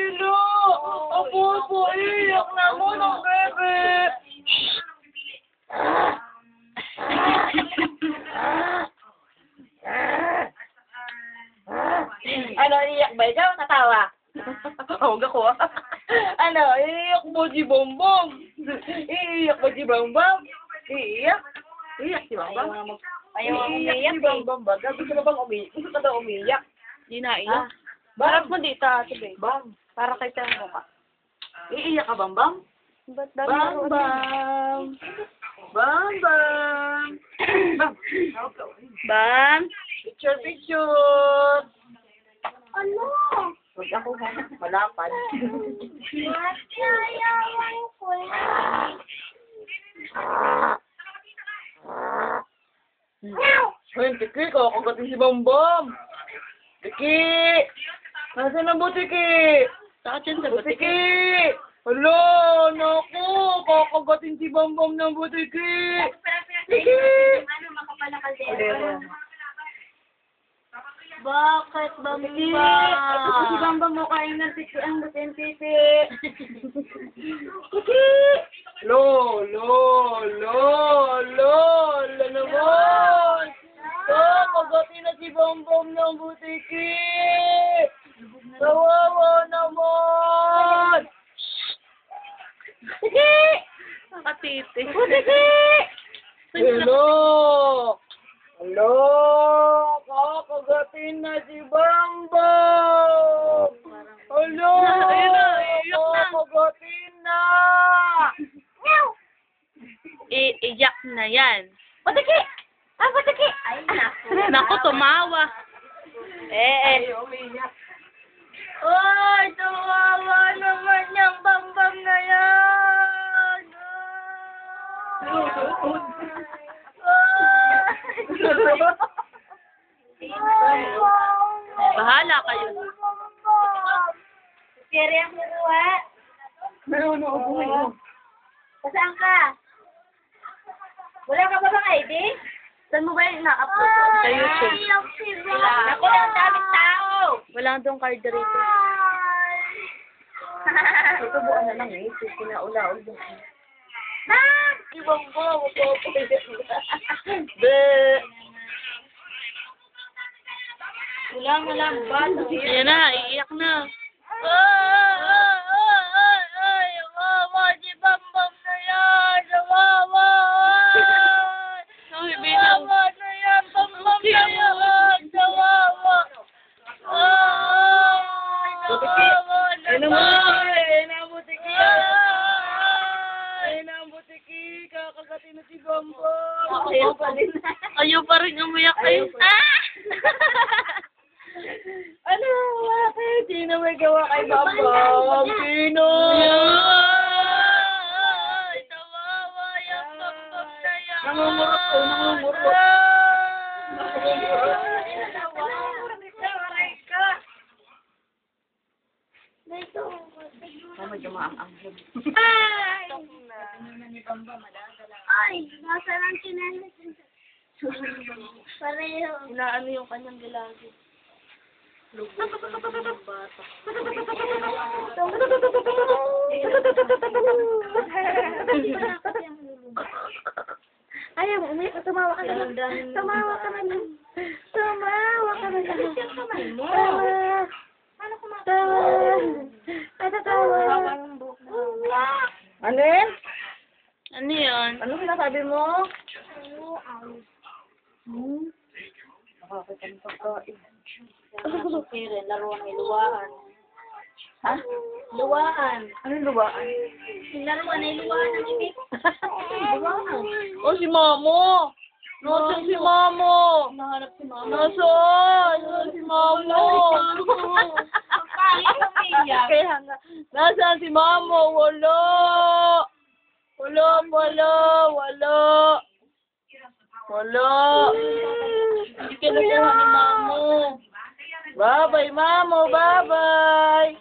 Hello! Ako po, iyak na mo ng bebe! Ano, iyak ba? Ikaw natawa? Huwag ako ah. Ano, iyak mo si Bongbong? Iiyak mo si Bongbong? Iiyak? Iiyak si Bongbong? Ayaw umiyak si Bongbong ba? Gusto ka bang umiyak? Gusto ka daw umiyak? Di na iyak. Harap mo dito, ate Beng. Bang! Para kay Tango ka. Iiyak ka, Bang Bang? Ba't Bang Bang! Bang Bang! Bang! Bang! Picture, picture! Ano? Huwag ako ha, malapad. Masayawan ko Hoy, Tiki, kakagatin si Bambam. Tiki! Nasaan ang butiki? Saka dyan sa Butiki! butiki. Hala, naku, kakagatin si Bambam ng butiki. Tiki! Ano, makapal na kasi. Bakit, Bakit, Bambam? Bambam? Si Bambam mo kain ng tiki ang butin titi. Tiki! Lo, naman! Kakagatin na si Bambam ng butiki. Kawawa naman! Tiki! Nakatiti. Butiki! Hello! Hello! Kakagatin na si Bambam! Hello! Ayun na, iyak na. Kakagatin na! Iiyak na yan. Butiki! Butiki! Ay, naku, tumawa. Ay, umiyak. Ay, tumawa naman yung Bambam na yan! Bahala kayo. Kere ang kuha. Meron ako buhay. Saan ka? Wala ka ba bang ID? Saan mo ba yung na-upload sa YouTube? Ako lang daming tao. Wala doon card rito. Tutubuan na lang eh. Kinaula-ula. Ibang ko. Be! Wala ba? Yan na, iiyak na. Ay, wawa si Bambam na yan! Wawa! Ay, bilang. Wawa na yan! Bambam na yan! Wawa! Ay, nawawa naman! Ay, nabutiki! Ay, nabutiki! Kakagatin na si Bambam! Ayaw pa rin. Ayaw pa rin umiyak kayo. Ano? Bakit? Sino may gawa kay Bambam? Sino? Ay, tawawa yung Bambam na yan. Nangungurot ko, nangungurot. Mama, dumaang-ang. Ay, nasa lang kinalit. Pareho. Inaano yung kanyang gilagi. Ayaw mo, umiyak. Tumawa ka naman. Tumawa ka naman. Tumawa ka naman. Tawa. Ano kumakawa? Tatawa. Ano yun? Ano yun? Ano sinasabi mo? Nakakita ng pagkain. Kire, laruan ay luwaan. Ha? Luwaan. Ano yung lubaan? Laruan ay luwaan. Luwaan. Oh, si Mamo! Nasaan si Mamo? Nahanap si mama. Nasaan? Nasaan si Mamo? Kaya nga. Nasaan si Mamo? Wala! Wala! Hindi ka nakuha ni Mamo. Bye-bye, Mamo! Bye-bye!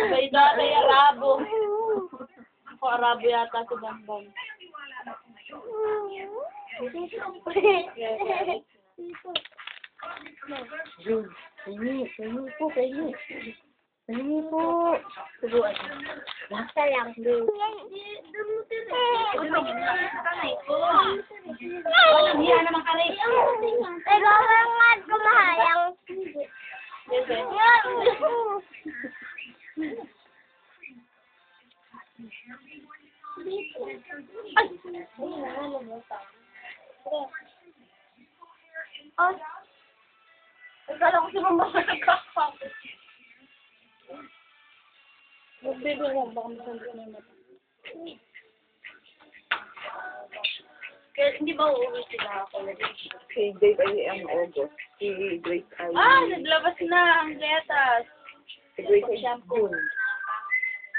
May dalay Arabo. Ako Arabo yata si Bambam. Pahingi po. Subuan. Basta lang. Hiya naman ka rin. Pero nga kumahayang. Ay! Akala ko si Mama nagkakap. Magbibig lang, baka masandot na yung mata. Kaya hindi ba uuwi sila ako? Si Dave ay ang August. Si Grace ay... Ah, naglabas na ang Zetas. Si Grace ay June.